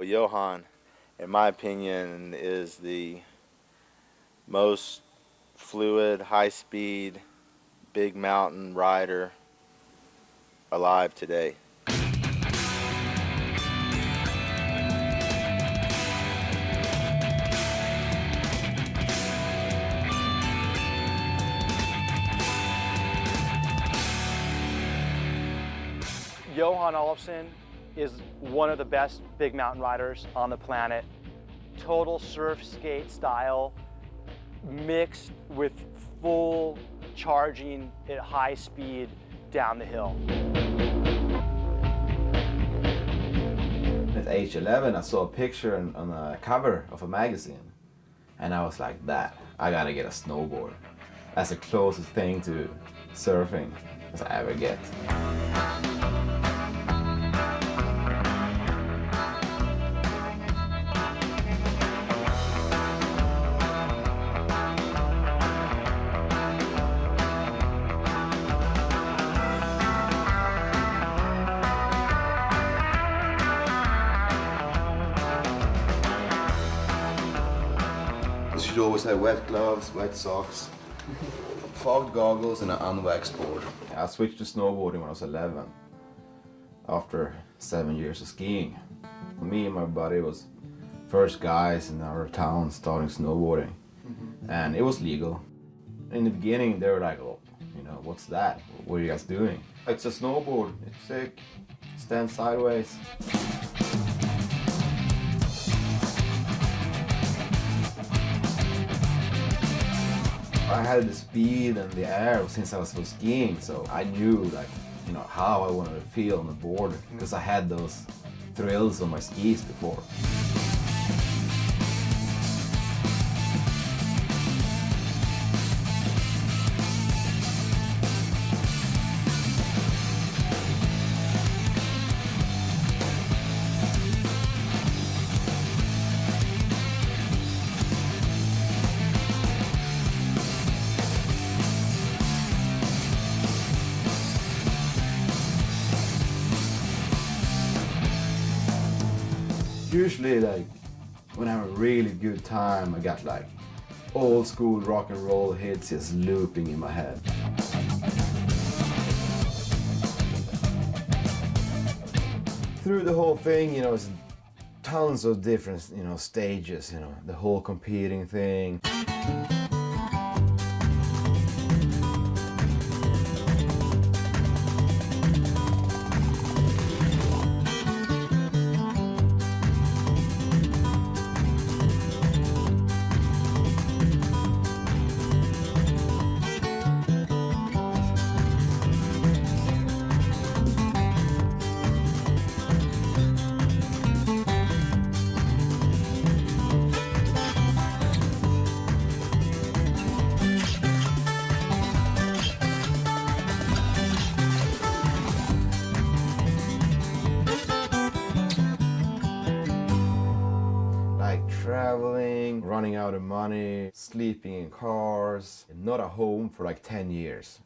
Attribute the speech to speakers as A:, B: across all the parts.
A: But Johan, in my opinion, is the most fluid, high-speed, big mountain rider alive today.
B: Johan Olofsson is one of the best big mountain riders on the planet. Total surf skate style mixed with full charging at high speed down the hill.
C: At age 11, I saw a picture on the cover of a magazine, and I was like, I gotta get a snowboard. That's the closest thing to surfing as I ever get. You should always have wet gloves, wet socks, fogged goggles and an unwaxed board. I switched to snowboarding when I was 11 after 7 years of skiing. Me and my buddy was first guys in our town starting snowboarding, and it was legal. In the beginning they were like, oh, you know, what's that? What are you guys doing? It's a snowboard, it's sick, stand sideways. I had the speed and the air since I was skiing, so I knew, like, you know, how I wanted to feel on the board because I had those thrills on my skis before. Usually, like, when I have a really good time, I got like old school rock and roll hits just looping in my head. Through the whole thing, you know, it's tons of different, you know, stages, you know, the whole competing thing. Traveling, running out of money, sleeping in cars, and not a home for like 10 years.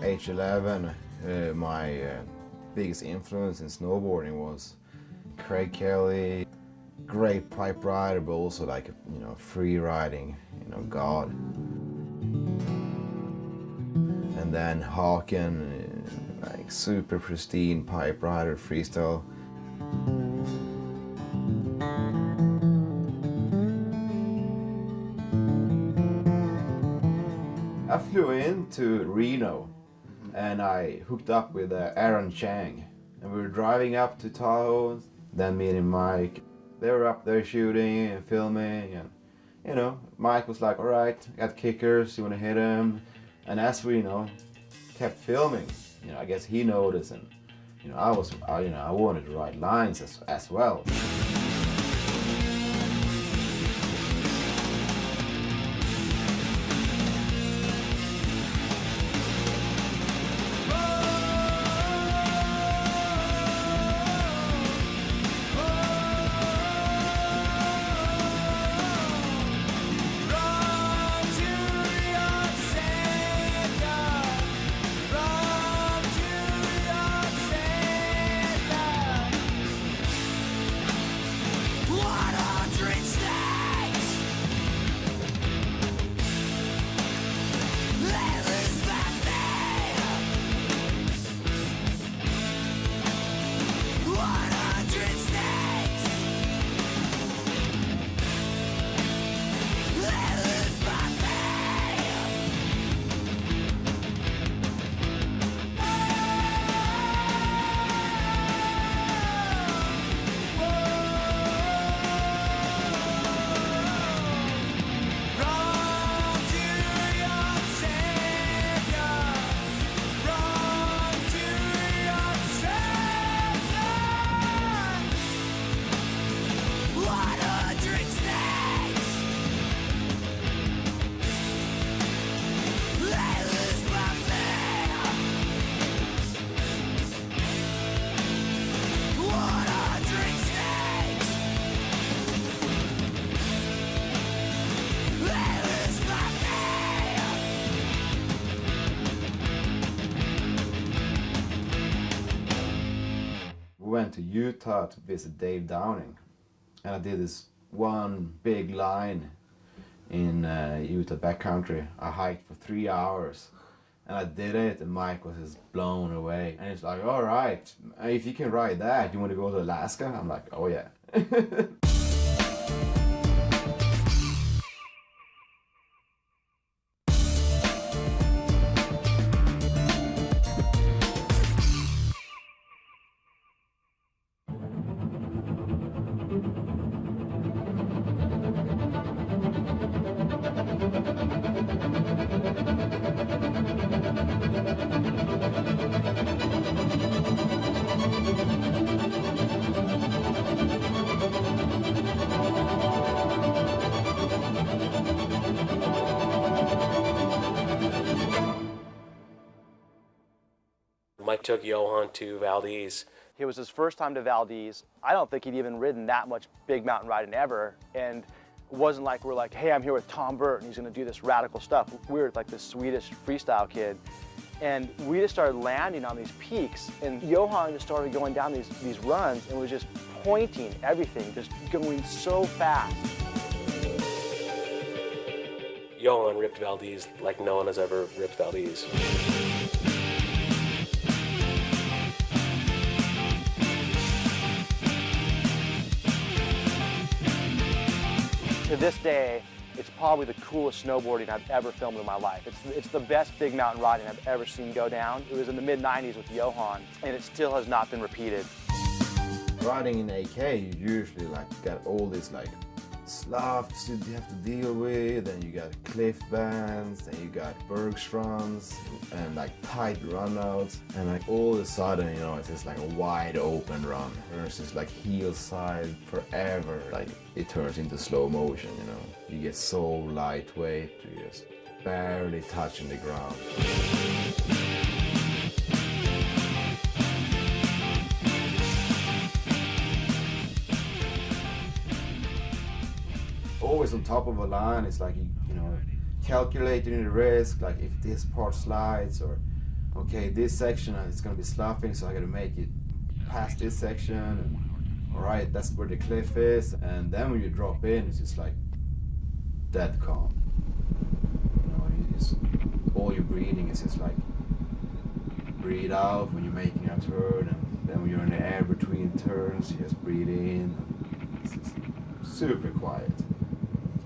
C: Age 11, my biggest influence in snowboarding was Craig Kelly, great pipe rider, but also like, you know, freeriding, you know, God. And then Haken, like super pristine pipe rider, freestyle. I flew into Reno and I hooked up with Aaron Chang, and we were driving up to Tahoe. Then meeting Mike, they were up there shooting and filming, and you know, Mike was like, all right, I got kickers, you want to hit him? And as we, you know, kept filming, you know, I guess he noticed, and you know, I wanted to write lines as well. went to Utah to visit Dave Downing, and I did this one big line in Utah backcountry. I hiked for 3 hours, and I did it, and Mike was just blown away. And he's like, all right, if you can ride that, you want to go to Alaska? I'm like, oh yeah.
D: Mike took Johan to Valdez.
B: It was his first time to Valdez. I don't think he'd even ridden that much big mountain riding ever. And it wasn't like we're like, hey, I'm here with Tom Burt and he's gonna do this radical stuff. We were like this Swedish freestyle kid. And we just started landing on these peaks. And Johan just started going down these runs and was just pointing everything, just going so fast.
D: Johan ripped Valdez like no one has ever ripped Valdez.
B: To this day, it's probably the coolest snowboarding I've ever filmed in my life. It's the best big mountain riding I've ever seen go down. It was in the mid-90s with Johan, and it still has not been repeated.
C: Riding in AK, you usually like got all these like sloughs you have to deal with, and you got cliff bands, and you got bergstruns, and like tight runouts, and like all of a sudden, you know, it's just like a wide open run versus like heel side forever. Like it turns into slow motion, you know. You get so lightweight, you're just barely touching the ground. Always on top of a line, it's like, you know, calculating the risk, like if this part slides, or okay, this section it's gonna be sloughing, so I gotta make it past this section, and all right, that's where the cliff is. And then when you drop in, it's just like dead calm. You know, all your breathing is just like breathe out when you're making a turn, and then when you're in the air between turns, you just breathe in. It's just super quiet.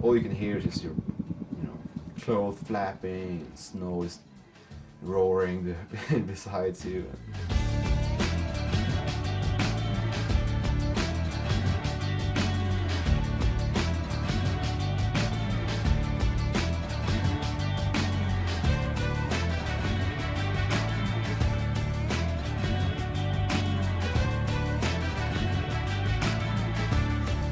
C: All you can hear is just your, you know, clothes flapping, and snow is roaring beside you.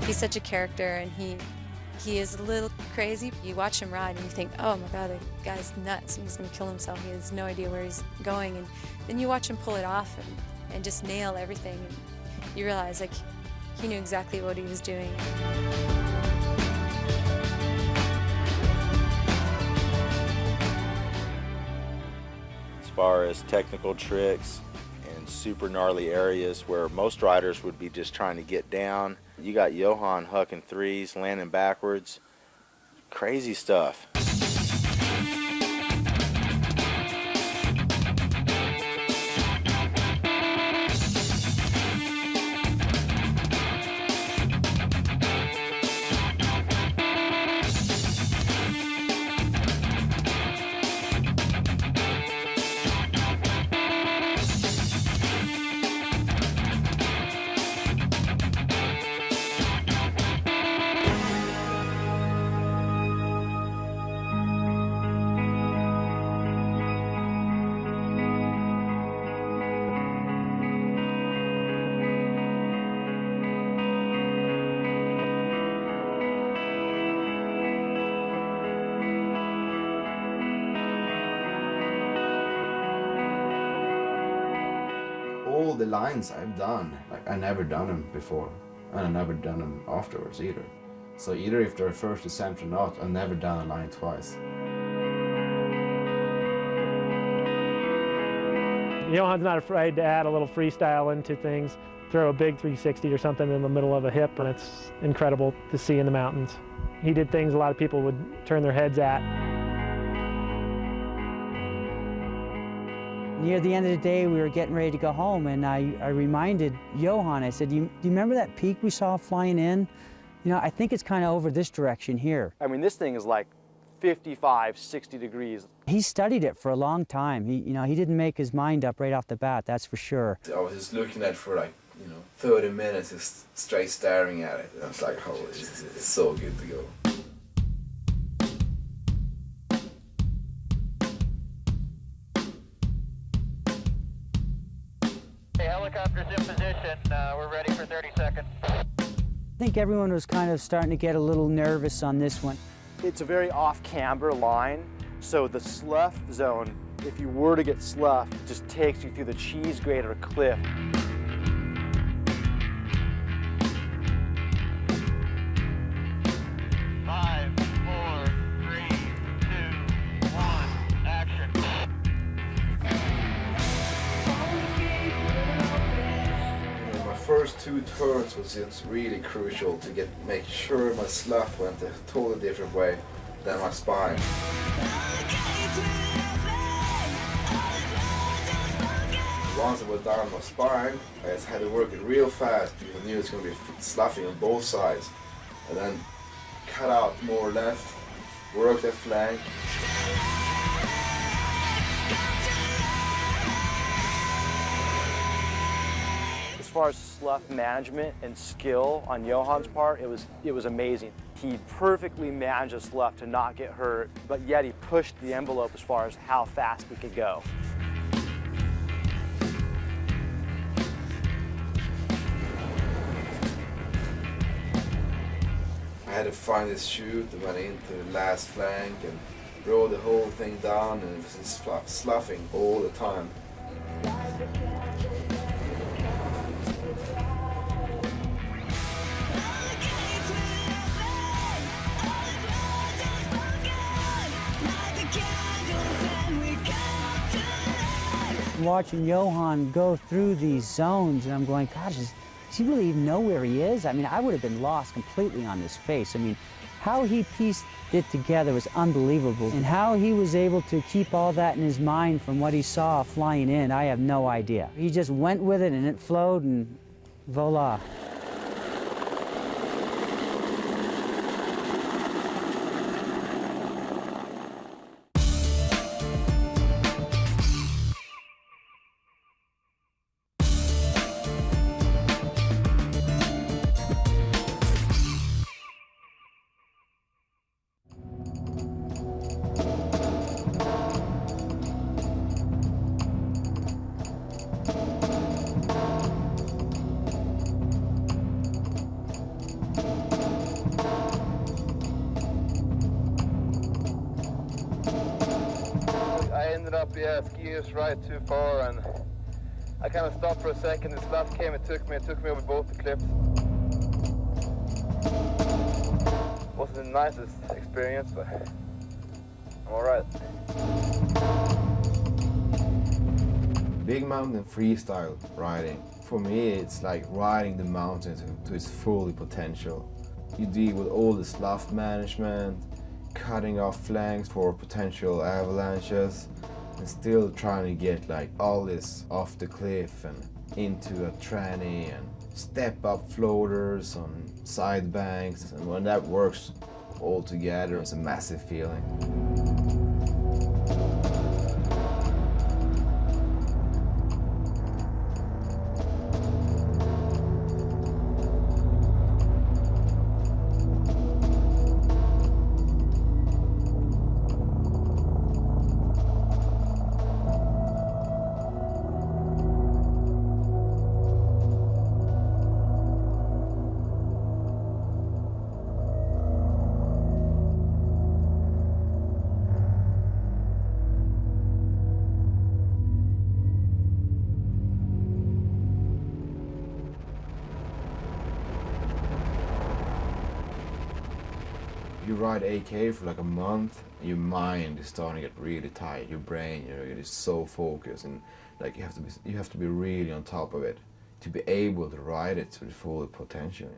E: He's such a character, and he is a little crazy. You watch him ride and you think, oh my God, the guy's nuts and he's gonna kill himself. He has no idea where he's going. And then you watch him pull it off and just nail everything. And you realize like he knew exactly what he was doing.
A: As far as technical tricks and super gnarly areas where most riders would be just trying to get down, you got Johan hucking threes, landing backwards. Crazy stuff.
C: All the lines I've done, like I never done them before, and I never done them afterwards either. So either if they're first descent or not, I've never done a line twice.
F: Johan's not afraid to add a little freestyle into things. throw a big 360 or something in the middle of a hip, and it's incredible to see in the mountains. He did things a lot of people would turn their heads at.
G: Near the end of the day, we were getting ready to go home, and I reminded Johan, I said, do you remember that peak we saw flying in? You know, I think it's kind of over this direction here.
B: I mean, this thing is like 55, 60 degrees.
G: He studied it for a long time. He didn't make his mind up right off the bat, that's for sure.
C: I was just looking at it for like, 30 minutes, just straight staring at it. And I was like, oh, it's so good to go.
H: Hey, helicopter's in position. We're ready for 30 seconds.
G: I think everyone was kind of starting to get a little nervous on this one.
B: It's a very off-camber line, so the slough zone, if you were to get sloughed, just takes you through the cheese grater cliff.
C: First two turns was just really crucial to make sure my slough went a totally different way than my spine. Once I was down my spine, I just had to work it real fast because I knew it's going to be sloughing on both sides. And then cut out more left, work that flank.
B: As far as slough management and skill on Johan's part, it was amazing. He perfectly managed the slough to not get hurt, but yet he pushed the envelope as far as how fast we could go.
C: I had to find this chute that went into the last flank and roll the whole thing down, and it was just sloughing all the time.
G: Watching Johan go through these zones, and I'm going, gosh, does he really even know where he is? I mean, I would have been lost completely on this face. I mean, how he pieced it together was unbelievable. And how he was able to keep all that in his mind from what he saw flying in, I have no idea. He just went with it, and it flowed, and voila.
H: Skiers right too far, and I kind of stopped for a second. The slough came, it took me over both the cliffs. Wasn't the nicest experience, but I'm all right.
C: Big mountain freestyle riding. For me, it's like riding the mountain to its full potential. You deal with all the slough management, cutting off flanks for potential avalanches, and still trying to get like all this off the cliff and into a tranny and step up floaters on side banks. And when that works all together, it's a massive feeling. You ride AK for like a month, your mind is starting to get really tight. Your brain, you're just so focused, and like you have to be really on top of it. to be able to ride it to the full potential.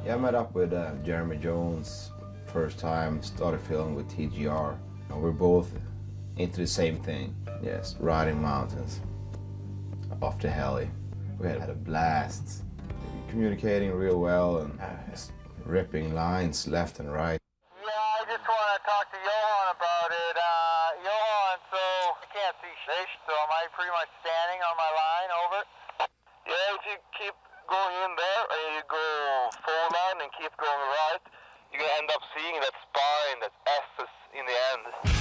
C: I met up with Jeremy Jones first time, started filming with TGR. And we're both into the same thing, yes, riding mountains off the heli. We had a blast, communicating real well and just ripping lines left and right.
H: Yeah, I just want to talk to Johan about it. Johan, so I can't see fish, so am I pretty much standing on my line over? Yeah, if you keep going in there and you go forward and keep going right, you're going to end up seeing that spine, that S in the end.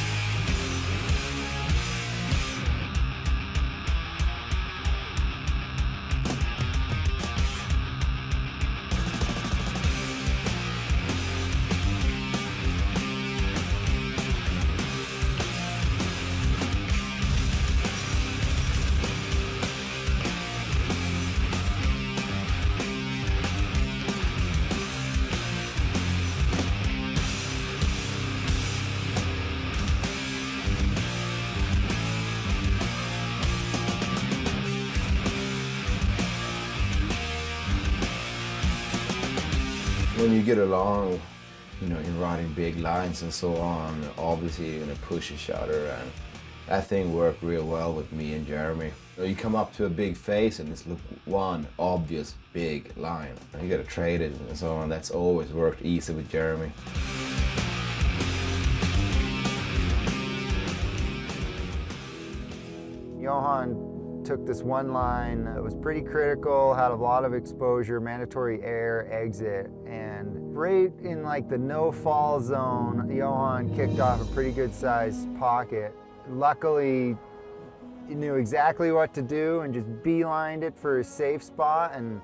C: When you get along, you know, in riding big lines and so on, obviously you're gonna push each other, and that thing worked real well with me and Jeremy. You come up to a big face and it's look one obvious big line. You gotta trade it and so on. That's always worked easy with Jeremy.
I: Johan took this one line that was pretty critical, had a lot of exposure, mandatory air exit, and right in like the no fall zone, Johan kicked off a pretty good sized pocket. Luckily, he knew exactly what to do and just beelined it for a safe spot and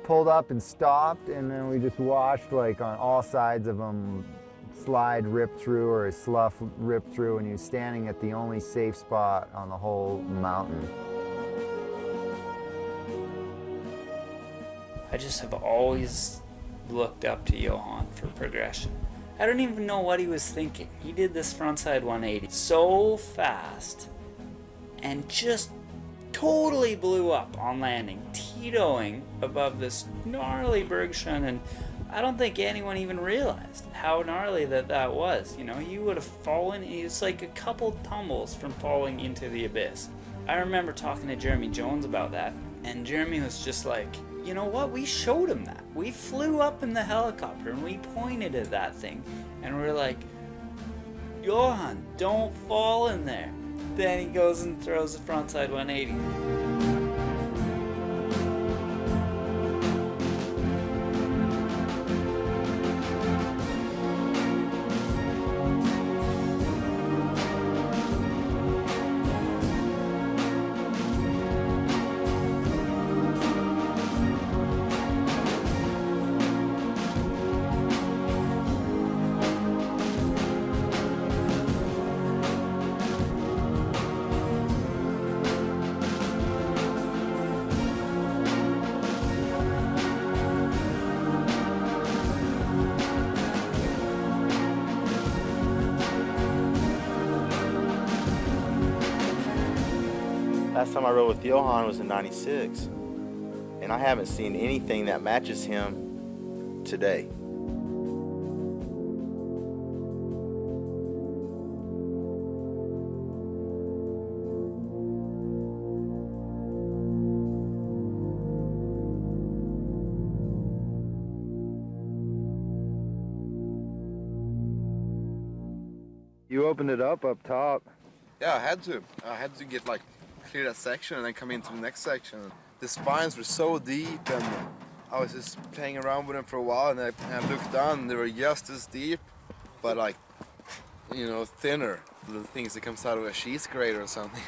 I: pulled up and stopped, and then we just watched like on all sides of him slide rip through or a slough rip through, and he was standing at the only safe spot on the whole mountain.
J: I just have always looked up to Johan for progression. I don't even know what he was thinking. He did this frontside 180 so fast and just totally blew up on landing, teetoing above this gnarly bergschrund, and I don't think anyone even realized how gnarly that was. You know, he would have fallen. He was like a couple tumbles from falling into the abyss. I remember talking to Jeremy Jones about that, and Jeremy was just like, you know what, we showed him that. We flew up in the helicopter and we pointed at that thing and we're like, Johan, don't fall in there. Then he goes and throws the frontside 180.
A: Last time I rode with Johan was in '96, and I haven't seen anything that matches him today.
I: You opened it up top.
K: Yeah, I had to get like clear that section and then come into the next section. The spines were so deep, and I was just playing around with them for a while, and I looked down and they were just as deep, but like, you know, thinner. The things that comes out of a cheese grater or something.